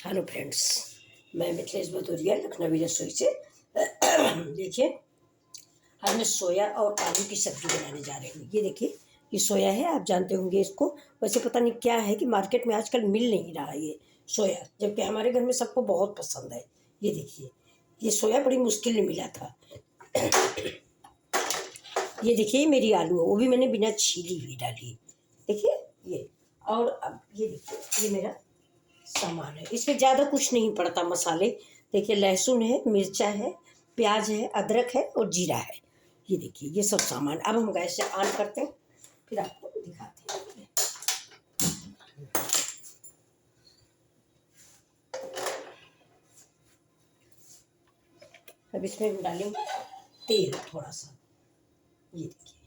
Hello friends, मैं मिथिलेश भदौरिया लखनवी रसोई से। देखिए, आज मैं सोया और आलू की सब्ज़ी बनाने जा रही हूँ। ये देखिए, ये सोया है, आप जानते होंगे इसको। वैसे पता नहीं क्या है कि मार्केट में आजकल मिल नहीं रहा है ये सोया, जबकि हमारे घर में सबको बहुत पसंद है। ये देखिए, ये सोया बड़ी मुश्किल में मिला था। ये देखिए, मेरी आलू है, वो भी मैंने बिना छीली हुई डाली। देखिए ये, और अब ये देखिए, ये मेरा सामान है। इसमें ज़्यादा कुछ नहीं पड़ता मसाले। देखिए, लहसुन है, मिर्चा है, प्याज है, अदरक है और जीरा है। ये देखिए, ये सब सामान। अब हम गैस से ऑन करते हैं, फिर आपको दिखाते हैं। अब इसमें हम डालेंगे तेल थोड़ा सा। ये देखिए,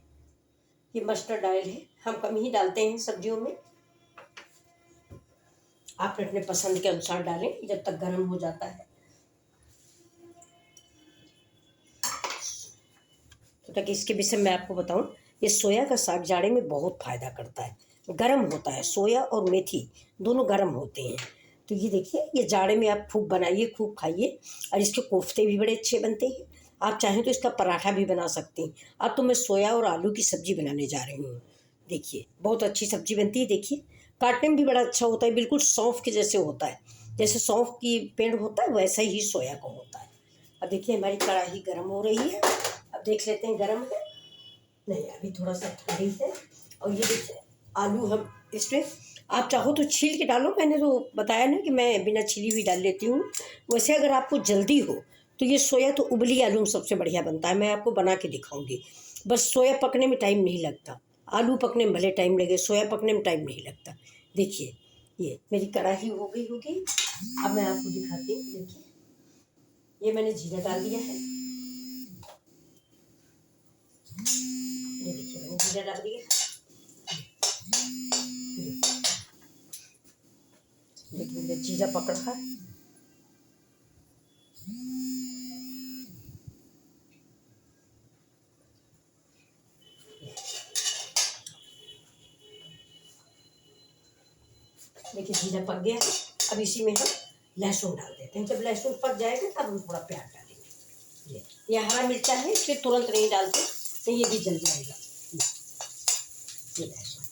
ये मस्टर्ड ऑयल है, हम कम ही डालते हैं सब्जियों में। आप अपने पसंद के अनुसार डालें जब तक गर्म हो जाता है। तो ताकि इसके विषय में आपको बताऊं, ये सोया का साग जाड़े में बहुत फ़ायदा करता है, गर्म होता है। सोया और मेथी दोनों गर्म होते हैं। तो ये देखिए, ये जाड़े में आप खूब बनाइए, खूब खाइए। और इसके कोफ्ते भी बड़े अच्छे बनते हैं। आप चाहें तो इसका पराठा भी बना सकते हैं। अब तो मैं सोया और आलू की सब्ज़ी बनाने जा रही हूँ। देखिए, बहुत अच्छी सब्ज़ी बनती है। देखिए, काटने में भी बड़ा अच्छा होता है, बिल्कुल सौंफ के जैसे होता है। जैसे सौंफ की पेड़ होता है वैसा ही सोया का होता है। अब देखिए, हमारी कढ़ाई गर्म हो रही है। अब देख लेते हैं गर्म है नहीं, अभी थोड़ा सा ठंडी है। और ये देखिए, आलू हम इसमें, आप चाहो तो छील के डालो। मैंने तो बताया ना कि मैं बिना छीली हुई डाल लेती हूँ। वैसे अगर आपको जल्दी हो तो ये सोया तो उबली आलू में सबसे बढ़िया बनता है। मैं आपको बना के दिखाऊंगी। बस सोया पकने में टाइम नहीं लगता, आलू पकने में भले टाइम लगे, सोया पकने में टाइम नहीं लगता। देखिए, ये मेरी कढ़ाई हो गई होगी। अब मैं आपको दिखाती हूँ। देखिए, ये मैंने जीरा डाल दिया है। ये देखिए, मैंने जीरा डाल दिया। देखिए, जीरा पकड़ रहा है। देखिए, जीरा पक गया। अब इसी में हम लहसुन डाल देते हैं। जब लहसुन पक जाएगा तब हम थोड़ा प्याज डालेंगे। ये हरा मिर्चा है, इसलिए तुरंत नहीं डालते, तो ये भी जल जाएगा। ये लहसुन,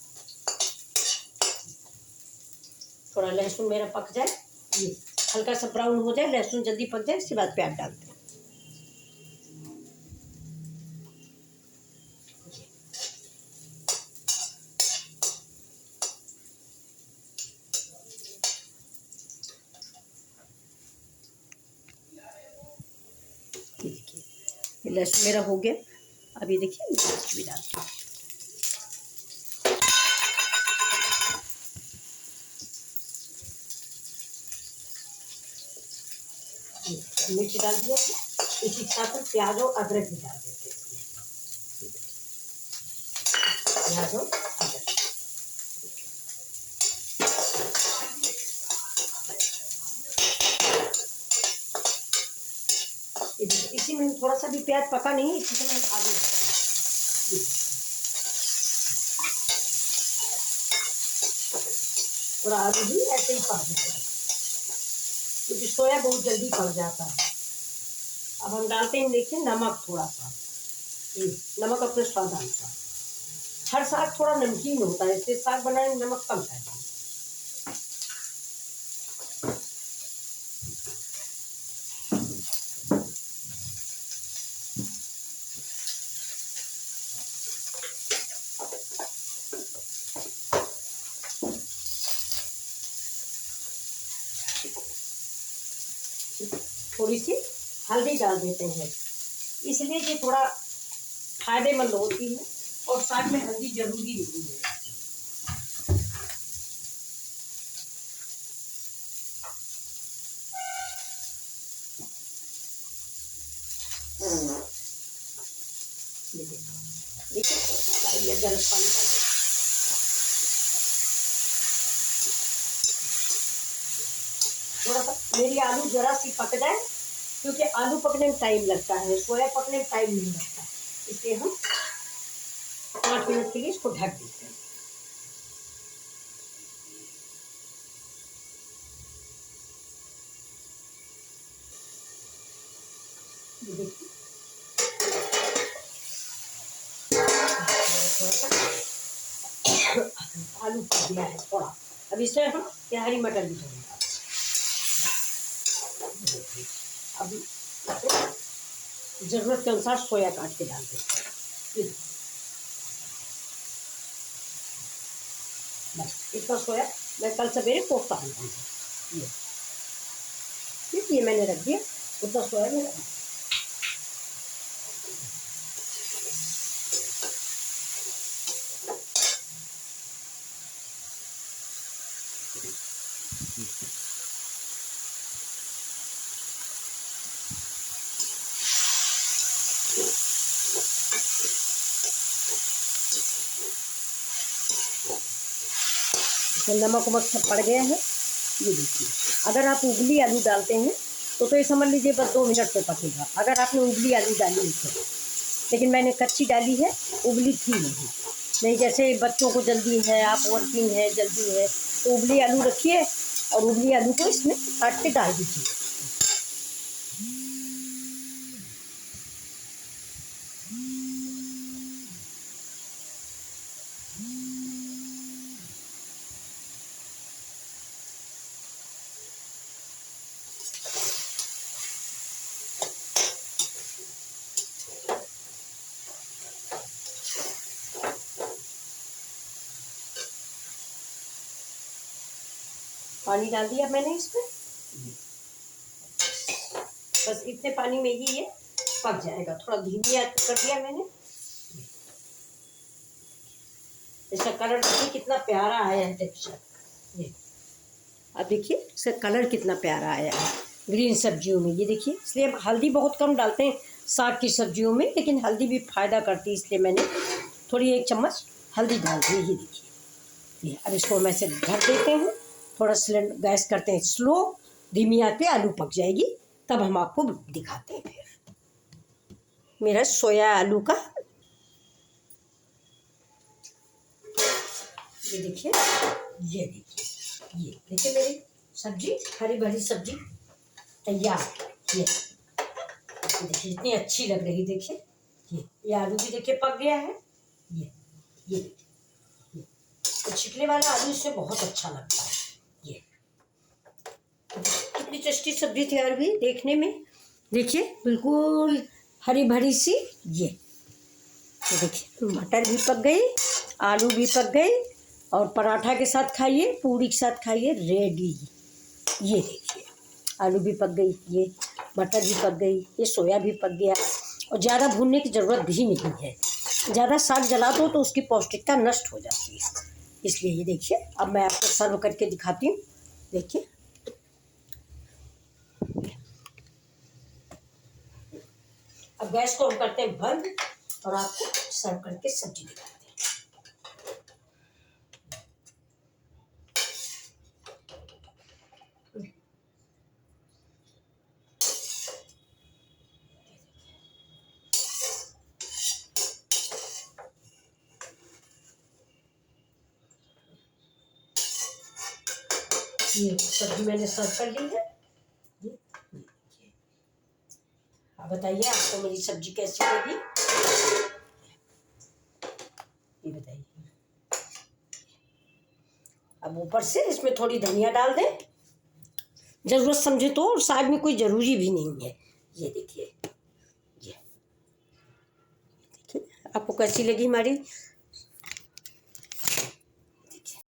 थोड़ा लहसुन मेरा पक जाए, ये हल्का सा ब्राउन हो जाए, लहसुन जल्दी पक जाए, इसके बाद प्याज डालते हैं। ये देखिए, ये लहसुन मेरा हो गया। अब ये देखिए, मिर्च भी डालते हैं। मिर्च डाल दिया, इसी साथ में प्याज और अदरक भी डाल देते हैं। प्याज और अदरक, इसी में थोड़ा सा भी प्याज पका नहीं, इसी में आलू, और आलू भी ऐसे ही पक जाएगा, क्योंकि सोया बहुत जल्दी पक जाता है। अब हम डालते हैं, देखिए, नमक थोड़ा सा। नमक अपने स्वाद अनुसार। हर साग थोड़ा नमकीन होता है, इसलिए साग बनाने में नमक कम डालें। थोड़ी सी हल्दी डाल देते हैं, इसलिए ये थोड़ा फायदेमंद होती है, और साग में हल्दी जरूरी नहीं है। देखिए, गरम पानी डाल, थोड़ा सा मेरी आलू जरा सी पक जाए, क्योंकि आलू पकने में टाइम लगता है, सोया पकने में टाइम नहीं लगता, इसलिए हम 5 मिनट के लिए इसको ढक देते हैं। ये देखिए आलू पक गया है थोड़ा। अब इसमें हम हरी मटर भी डालेंगे। अभी ज़रूरत के अनुसार सोया काट के डाल दें। बस इतना सोया मैं कल सवेरे कोफ्ता बनाऊंगी। ये मैंने रख दिया, उतना सोया में रख। नमक वमक सब पड़ गया है। ये देखिए, अगर आप उबली आलू डालते हैं तो ये समझ लीजिए बस 2 मिनट में पकेगा, अगर आपने उबली आलू डाली है तो। लेकिन मैंने कच्ची डाली है, उबली थी नहीं जैसे बच्चों को जल्दी है, आप वर्किंग है, जल्दी है, तो उबली आलू रखिए और उबली आलू को इसमें काट के डाल दीजिए। पानी डाल दिया मैंने इसमें, बस इतने पानी में ही ये पक जाएगा। थोड़ा धीमी आंच कर दिया मैंने। इसका कलर देखिए कितना प्यारा आया है टेक्सचर। ये अब देखिए इसका कलर कितना प्यारा आया है ग्रीन सब्जियों में। ये देखिए, इसलिए हम हल्दी बहुत कम डालते हैं साग की सब्जियों में, लेकिन हल्दी भी फ़ायदा करती है, इसलिए मैंने थोड़ी 1 चम्मच हल्दी डाल दी। ये देखिए, अब इसको हम ऐसे ढक देते हैं। थोड़ा सिलेंडर गैस करते हैं स्लो, धीमी आंच पे आलू पक जाएगी, तब हम आपको दिखाते हैं फिर मेरा सोया आलू का। ये देखिए, ये देखिए मेरी सब्जी, हरी भरी सब्जी तैयार। ये देखिए इतनी अच्छी लग रही। देखिए ये आलू भी देखिए पक गया है। ये देखिए, तो छिकले वाला आलू इससे बहुत अच्छा लगता है। ये कितनी टेस्टी सब्जी तैयार हुई देखने में। देखिए बिल्कुल हरी भरी सी। ये देखिए मटर भी पक गई, आलू भी पक गई, और पराठा के साथ खाइए, पूरी के साथ खाइए, रेडी। ये देखिए आलू भी पक गई, ये मटर भी पक गई, ये सोया भी पक गया, और ज़्यादा भूनने की ज़रूरत भी नहीं है। ज़्यादा साग जला दो तो उसकी पौष्टिकता नष्ट हो जाती है, इसलिए ये देखिए अब मैं आपको सर्व करके दिखाती हूँ। देखिए अब गैस को हम करते हैं बंद और आपको सर्व करके सब्जी दिखाते हैं। ये सब्जी मैंने सर्व कर ली है। अब बताइए आपको मेरी सब्जी कैसी लगी, ये बताइए। अब ऊपर से इसमें थोड़ी धनिया डाल दें, ज़रूरत समझे तो, और साग में कोई ज़रूरी भी नहीं है। ये देखिए, ये देखिए आपको कैसी लगी हमारी